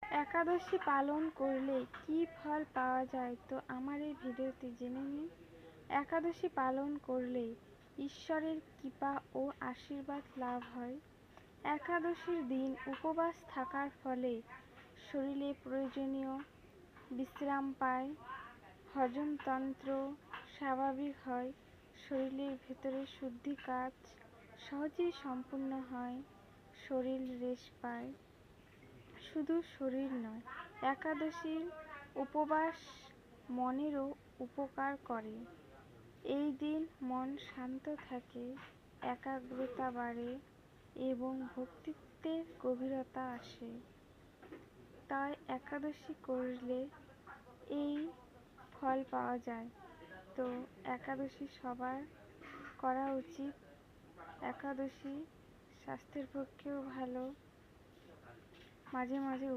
একাদশী পালন করলে কি ফল পাওয়া যায় তো আমার এই ভিডিওতে জেনে নিন। একাদশী পালন করলে ঈশ্বরের কৃপা ও আশীর্বাদ লাভ হয়। একাদশীর দিন উপবাস থাকার ফলে শরীরে প্রয়োজনীয় বিশ্রাম পায়, হজমতন্ত্র স্বাভাবিক হয়, শরীরের ভেতরে শুদ্ধি কাজ সহজেই সম্পূর্ণ হয়, শরীর রেস্ট পায়। শুধু শরীর নয়, একাদশীর উপবাস মনেরও উপকার করে। এই দিন মন শান্ত থাকে, একাগ্রতা বাড়ে এবং ভক্তিত্বের গভীরতা আসে। তাই একাদশী করলে এই ফল পাওয়া যায়। তো একাদশী সবার করা উচিত। একাদশী স্বাস্থ্যের পক্ষেও ভালো, মাঝে মাঝে